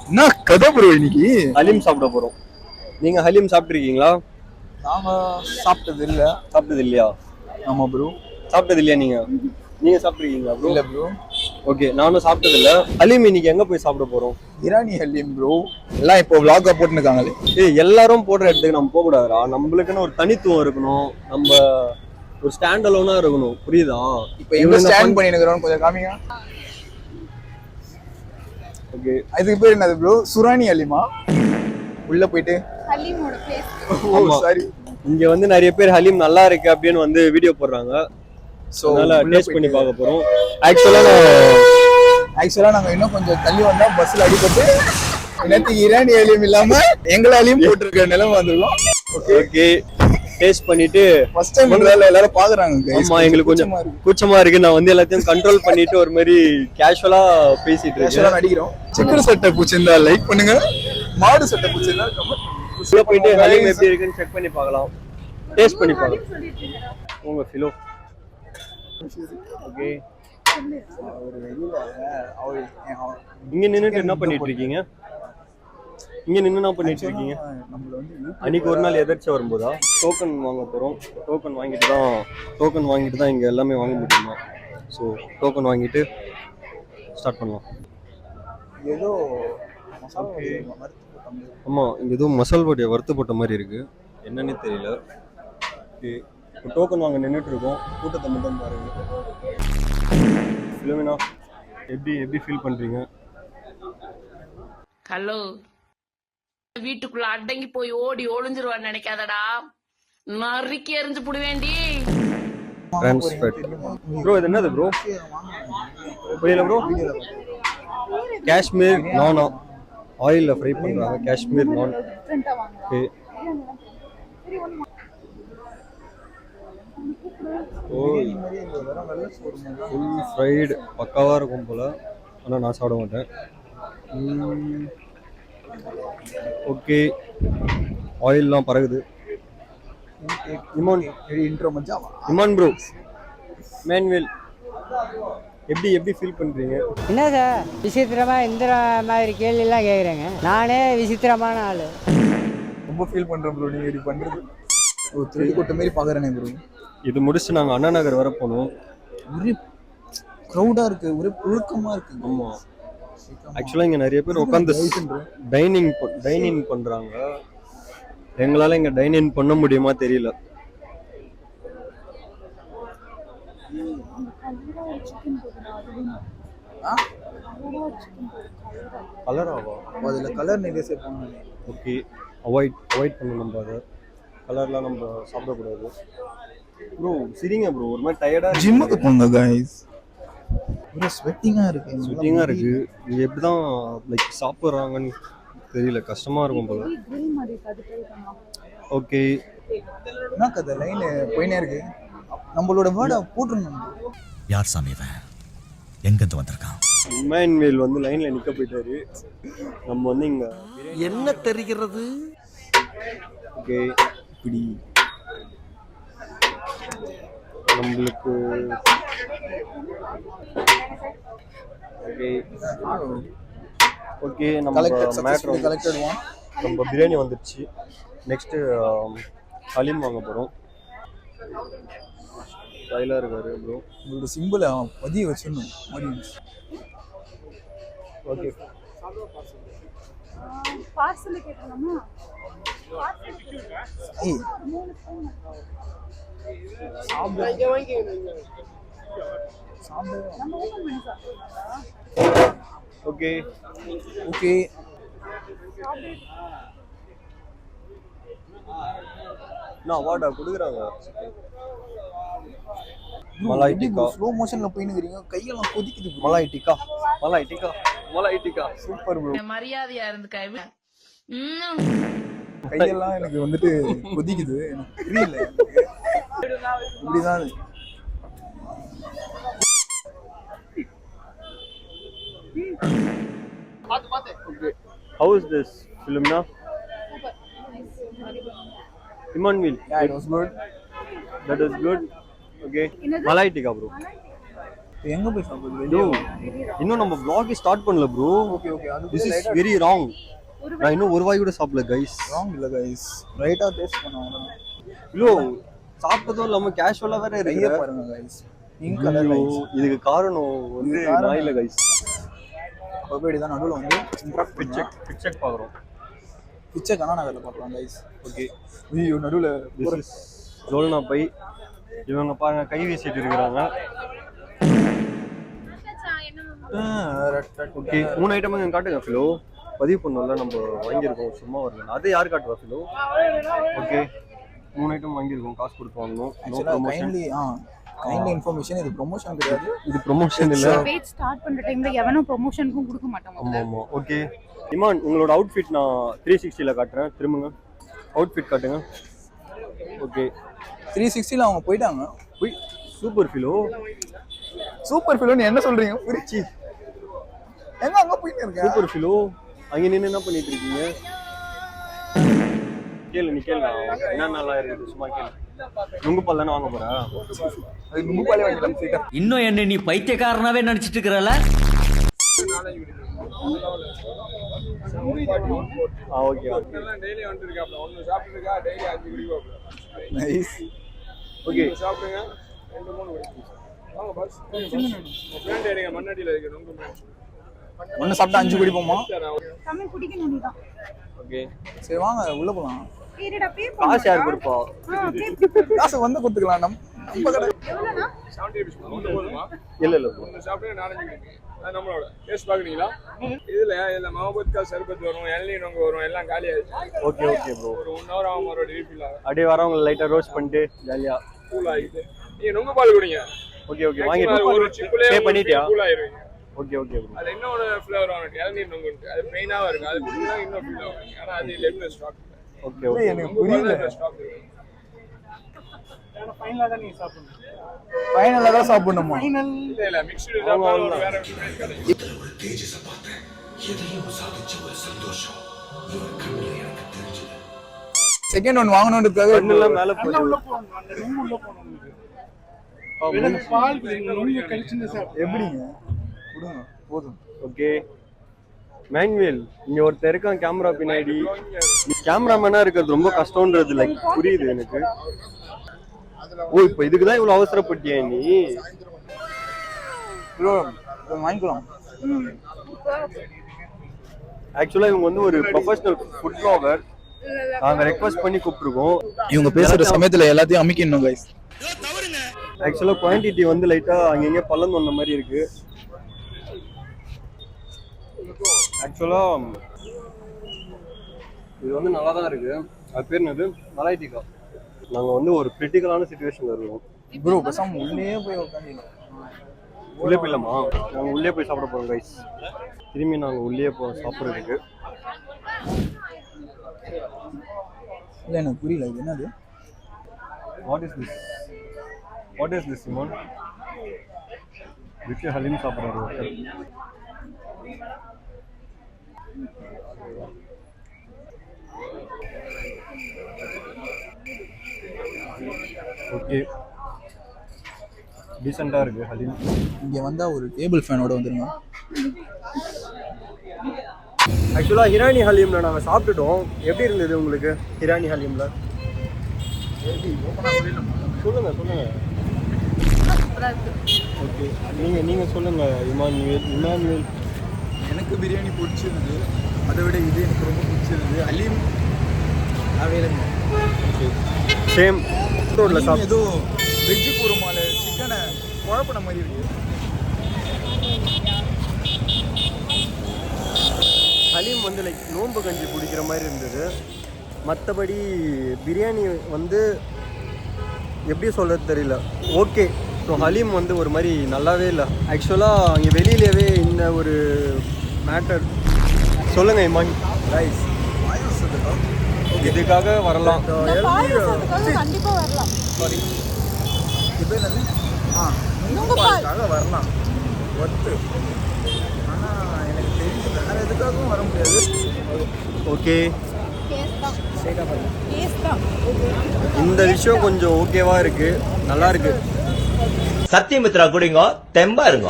என்ன கதை ப்ரோ இன்னைக்கு? ஹலீம் சாப்பிட போறோம். நீங்க ஹலீம் சாப்பிட்டுருக்கீங்களா? நாங்க சாப்பிட்டது இல்ல. சாப்பிட்டது இல்லையா? ஆமா ப்ரோ. சாப்பிட்டது இல்லையா நீங்க? நீங்க சாப்பிட்டுருக்கீங்களா ப்ரோ? இல்ல ப்ரோ. ஓகே, நானும் சாப்பிட்டது இல்ல. ஹலீம் இன்னைக்கு எங்க போய் சாப்பிட போறோம்? இரானி ஹலீம் ப்ரோ. எல்லாம் இப்போ vlog போட்டுருக்காங்களே. எல்லாரும் போடுற இடத்துக்கு நம்ம போக கூடாதுடா. நம்மளுக்குன்னு ஒரு தனித்துவம் இருக்கணும். நம்ம ஒரு ஸ்டாண்ட் அலோனா இருக்கணும். புரியுதா? இப்போ எங்க ஸ்டாண்ட் பண்ணிருக்கறோம் கொஞ்சம் காமிங்க. ஓகே, அதுக்கு பேர் என்னது ப்ரோ? சுரானி ஹலீமா? உள்ள போயிட்டு ஹலீமோட பேஸ். ஓ சாரி. இங்க வந்து நிறைய பேர் ஹலீம் நல்லா இருக்கு அப்படின்னு வந்து வீடியோ போடுறாங்க. சோ அதனால டேஸ்ட் பண்ணி பார்க்க போறோம். ஆக்சுவலா நாங்க இன்னும் கொஞ்சம் தள்ளி வந்தா பஸ்ல அடிபட்டு நேத்து இரானி ஹலீம் இல்லாம எங்களாலையும் போட்டுருக்க நிலைமை வந்துருக்கோம். ஓகே, டேஸ்ட் பண்ணிட்டு ஃபர்ஸ்ட் டைம் எல்லாரும் பாக்குறாங்க. ஆமா, எங்களுக்கு கொஞ்சம் கூச்சமா இருக்கு. நான் வந்து எல்லாத்தையும் கண்ட்ரோல் பண்ணிட்டு ஒரு மாதிரி கேஷுவலா பேசிட்டு இருக்கேன். நடிக்கிறோம். சிக்கன் சட்டை பூச்சிருந்தா லைக் பண்ணுங்க. மாடு சட்டை பூச்சிருந்தா உள்ள போயிட்டு ஹலீம் எப்படி இருக்குன்னு செக் பண்ணி பார்க்கலாம். டேஸ்ட் பண்ணி பார்க்கலாம். உங்க ஃபிலோ. ஓகே, இங்க நின்னுட்டு என்ன பண்ணிட்டு இருக்கீங்க? இங்க நின்று என்ன பண்ணிட்டு இருக்கீங்க? அன்னைக்கு ஒரு நாள் எதிர்த்து வரும்போதா டோக்கன் வாங்க போறோம். டோக்கன் வாங்கிட்டு தான் இங்க எல்லாமே வாங்க முடியுமா? ஸோ டோக்கன் வாங்கிட்டு ஸ்டார்ட் பண்ணலாம். ஏதோ ஆமா, இங்க ஏதோ மசால் வடையை வறுத்து போட்ட மாதிரி இருக்கு. என்னன்னே தெரியல. ஓகே, டோக்கன் வாங்க நின்றுட்டு இருக்கோம். கூட்டத்தை மட்டும் பாருங்க. ஃபிலோமினா, எப்படி ஃபீல் பண்றீங்க? ஹலோ, வீட்டுக்குள்ள அடங்கி போய் ஓடி ஒளிஞ்சிருவான்னு நினைக்காதடா. நறுக்கி எரிஞ்சு புடுவேண்டி. ப்ரோ, இது என்னது ப்ரோ? புரியல ப்ரோ. காஷ்மீர் நானா ஆயில்ல ஃப்ரை பண்றாங்க. காஷ்மீர் நான். ஓகே, ஃபுல் ஃப்ரைடு பக்காவா இருக்கும் போல. ஆனால் நான் சாப்பிட மாட்டேன். ஓகே, ஆயில்லாம் பறகுது. இமான் ப்ரோ, மேன்வேல், எப்படி ஃபீல் பண்றீங்க? என்ன சார் விசித்திரமா இந்த மாதிரி கேள்வியெல்லாம் கேட்குறேங்க. நானே விசித்திரமான ஆளு. ரொம்ப ஃபீல் பண்றேன் ப்ரோ. நீங்க இப்படி பண்றது ஒரு திருடி கூட்ட மாதிரி பாக்குறேனே ப்ரோ. இது முடிச்சு நாங்க அண்ணா நகர் வர போனோம். ஒரே க்ரௌடா இருக்கு, ஒரே புழுக்கமா இருக்கு. ஆமா, ஆக்சுவலா இங்க நிறைய பேர் உட்காந்து டைனிங் பண்றாங்க. எங்களால இங்க டைனிங் பண்ண முடியுமா தெரியல. கலராவா? அதுல கலர் நிறைய சேர்ப்பாங்க. ஓகே, அவாய்ட் பண்ணணும். நம்ம அதை கலர்லாம் நம்ம சாப்பிடக்கூடாது. ப்ரோ சிரிங்க ப்ரோ, ஒரு மாதிரி டயர்டா. ஜிம்முக்கு போங்க गाइस. ஒரு ஸ்வெட்டிங்கா இருக்கு. இது எப்படிதான் லைக் சாப்பிடுறாங்கன்னு தெரியல. கஷ்டமா இருக்கும் போல. ஓகே, என்ன கதை லைன் போயினே இருக்கு. நம்மளோட வேர்ட போட்டுறணும். யார் சாமி இவன்? எங்க இருந்து வந்திருக்கான்? இமானுவேல் வந்து லைன்ல நிக்க போயிட்டாரு. நம்ம வந்து இங்க என்ன தெரிகிறது? ஓகே, இப்படி நம்மளுக்கு ஓகே நம்ம மேட்ரு நம்ம பிரியாணி வந்துடுச்சு. நெக்ஸ்ட் ஹலீம் வாங்க போறோம். ஸ்டைலா இருக்காரு ப்ரோ. உங்களோட சிம்பிள் பதிய வச்சிடணும். ஓகே, பார்சல் கேட்கலாமா? Okay okay. நான் வாடா குடுக்குறாங்க. மலாய் டிக்கா ஸ்லோ மோஷன்ல போயினுக்கிறீங்க. கையெல்லாம் கொதிக்குது. Malai tikka super bro. மரியாதையா இருந்துக்க. கையெல்லாம் எனக்கு வந்துட்டு கொதிக்குது. எனக்கு புரியல. இப்படிதான் How is this film now? Imanville. Yeah, it was good. That is good. Okay. Malai tikka bro. எங்க போய் சாப்பிடுறது ப்ரோ வெளியே? இன்னும் நம்ம vlog ஸ்டார்ட் பண்ணல ப்ரோ. ஓகே ஓகே, அது திஸ் இஸ் வெரி ராங். நான் இன்னும் ஒரு வாய் கூட சாப்பிடல கைஸ். ராங் இல்ல கைஸ், ரைட்டா டேஸ்ட் பண்ணுவாங்க. ப்ரோ சாப்பிட்டதும் இல்லாம கேஷுவலா வேற கையை இருக்கு. பாருங்க கைஸ், பிங்க் கலர் கைஸ். இதுக்கு காரணம் வந்து இதுக்கு காரணம் நான் இல்ல கைஸ். அப்படி தான் நடுவுல வந்து இன்ட்ராக்ட் பிச்சக் பாக்குறோம். பிச்சை கண்ணா நகர்ல பார்க்கலாம் கைஸ். ஓகே, ஐயோ நடுவுல திஸ் இஸ் ஜோல்னா பை. இவங்க பாருங்க கை வீசிட்டு இருக்காங்க. ஓகே, 3 ஐட்டம் எங்க காட்டுங்க ஃபிலோ. பதிவு பண்ணல நம்ம வாங்கியிருக்கோம், சும்மா வரல. அது யார் காட்டுவா ஃபிலோ? ஓகே, 3 ஐட்டம் வாங்கியிருக்கோம், காசு கொடுத்து வாங்கணும். No promotion. கைண்ட்லி இன்ஃபர்மேஷன், இது ப்ரொமோஷன் கிடையாது. இது ப்ரமோஷன் இல்ல. பேஜ் ஸ்டார்ட் பண்ற டைம்ல எவனும் ப்ரொமோஷனுக்கும் கொடுக்க மாட்டாங்க. ஆமா ஆமா. ஓகே இமான், உங்களோட அவுட்ஃபிட் நான் 360ல காட்டுறேன். திரும்புங்க, அவுட்ஃபிட் காட்டுங்க. ஓகே, 360ல அவங்க போயிட்டாங்க. போய் சூப்பர் ஃபிலோ. சூப்பர் ஃபிலோன்னு என்ன சொல்றீங்க? புரிச்சி எங்க அங்க போயிட்டு இருக்க? சூப்பர் ஃபிலோ, அங்க நின்னு என்ன பண்ணிட்டு இருக்கீங்க? கேளு, நீ கேளு. என்ன நல்லா இருக்குது சும்மா கேளு. நுங்கு பால் தானே வாங்க போறா? அது நுங்கு பாலே வாங்கிடலாம் சீட்டா. இன்னும் என்ன நீ பைத்தியக்காரனாவே நினைச்சிட்டு இருக்கறல? ஓகே டெய்லி வந்துட்டு இருக்காப்ல. ஒன்னு சாப்பிட்டுருக்கா, டெய்லி 5 குடிப்பாப்ல. நைஸ். ஓகே சாப்பிடுங்க, 2-3 குடிப்பீங்க. வாங்க பாஸ். ஃப்ரெண்ட் எடுங்க, மண்ணடியில இருக்கு நுங்கு மேட்ச். ஒன்னு சாப்பிட்டா 5 குடிப்போமா? தமிழ் குடிக்கணும் நீதான். ஓகே, சரி வாங்க உள்ள போலாம். ஏறிடா பே காசு யார் கொடுப்பா? காசு வந்து கொடுத்துக்கலாம். நம்ம கடை எவ்வளவுனா? 70 rupees. ஒன்னு போதுமா? இல்ல இல்ல bro. ஒன்னு சாப்பிடுங்க, 4-5 குடிப்பீங்க. அது நம்மளோட டேஸ்ட் பாக்குறீங்களா? இதுல மஹபூத்கா சர்பத் வரும், இளநீ நொங்கு வரும், எல்லாம் காலி ஆயிடுச்சு. Okay okay bro. ஒரு 1 hour ஆகும் மறுபடியும் ரீஃபில் ஆகும். அப்படியே வரவங்க லைட்டா ரோஸ்ட் பண்ணிட்டு ஜாலியா கூல் ஆகிட்டு நீங்க நுங்கு பால் குடிங்க. ஓகே ஓகே ஒரு வாங்கிட்டு சிப்புலே பே பண்ணிட்டியா? கூல் ஆயிருவீங்க. Okay okay bro. அது இன்னொரு ஃப்ளேவர் ஆகும், இளநீர் நொங்குன்ட்டு. அது மெயினாவா இருக்கு, அது குடிச்சா இன்னும் ஃபீல் ஆகும். ஆனா அது லெஃப்ட் ஸ்டாக். Okay okay. எனக்கு புரியல. ஸ்டாக் இருக்கு. ஃபைனலா தான் சாப்பிடணுமா? இல்ல மிக்ஸ்டு சாப்பாடு வேற கிடையாது. செகண்ட் ஒன் வாங்கணும்ன்றதுக்காக கண்ணெல்லாம் மேல போகுது. எப்படிங்க? கொடுங்க போதும். ஓகே மேனுவல், இங்க ஒருத்தர் இருக்கான் கேமரா பின்னாடி. கேமராமேனா இருக்கிறது ரொம்ப கஷ்டம்ன்றது லைக் புரியுது எனக்கு. ஓ இப்போ இதுக்கு தான் இவ்வளவு அவசரப்பட்டியா நீ? ப்ரோ வாங்கிக்கலாம். ஆக்சுவலா இவங்க வந்து ஒரு ப்ரொஃபஷனல் ஃபுட் ப்ளாகர். நாங்க ரெக்வெஸ்ட் பண்ணி கூப்பிட்டுருக்கோம். இவங்க பேசுற சமயத்துல எல்லாத்தையும் அமைக்கணும் கைஸ். ஆக்சுவலா குவான்டிட்டி வந்து லைட்டா அங்கங்க பள்ளம் தோண்ட மாதிரி இருக்கு. ஆக்சுவலா இது வந்து நல்லா தான் இருக்கு. அது பேர் என்னது? மலாய் டிக்கா. நாங்க வந்து ஒரு கிரிட்டிக்கலான சிச்சுவேஷன்ல இருக்கோம். ப்ரோ பேசாம உள்ளே போய் உட்காந்துக்கலாம். உள்ளே போயிடலாமா? நாங்க உள்ளே போய் சாப்பிட போறோம் கைஸ். திரும்பி நாங்க உள்ளே சாப்பிட்றதுக்கு. இல்ல எனக்கு புரியல, இது என்னது? What is this? What is this சிமோன்? விக்கி ஹலீம் சாப்பிட்றாரு ஒருத்தர். ஓகே டீசெண்டா இருக்கு ஹலீம். இங்க வந்தா ஒரு டேபிள் ஃபேனோட வந்துருங்க. ஆக்சுவலா ஹிரானி ஹலீம்ல நாங்க சாப்பிட்டுட்டோம். எப்படி இருந்தது உங்களுக்கு ஹிரானி ஹலீம்ல? சொல்லுங்க சொல்லுங்க. ஓகே நீங்க சொல்லுங்க இமானுவேல். எனக்கு பிரியாணி பிடிச்சிருந்தது, அதை விட இது எனக்கு ரொம்ப பிடிச்சிருந்தது. ஹலீம் அவைலங்க. சேம் ரோட்ல ஏதோ வெஜ்ஜு குருமால சிக்கனை குழப்பின மாதிரி இருக்கு. ஹலீம் வந்து லைக் நோம்பு கஞ்சி குடிக்கிற மாதிரி இருந்தது. மற்றபடி பிரியாணி வந்து எப்படி சொல்கிறது தெரியல. ஓகே ஸோ ஹலீம் வந்து ஒரு மாதிரி நல்லாவே இல்லை. ஆக்சுவலாக அங்கே வெளியிலேயே இந்த ஒரு மேட்டர் சொல்லுங்கள் இமான். ரைஸ் இதுக்காக வரலாம். கண்டிப்பா வரலாம். சாரி இது என்னது? நுங்கு பாலுக்காக வரலாம் ஒத்து. ஆனால் எனக்கு தெரிஞ்சு வேற எதுக்காகவும் வர முடியாது. ஓகே டேஸ்ட் தான். இந்த விஷயம் கொஞ்சம் ஓகேவா இருக்கு, நல்லா இருக்கு. சத்தியமித்ரா குடிங்க தெம்பா இருங்க.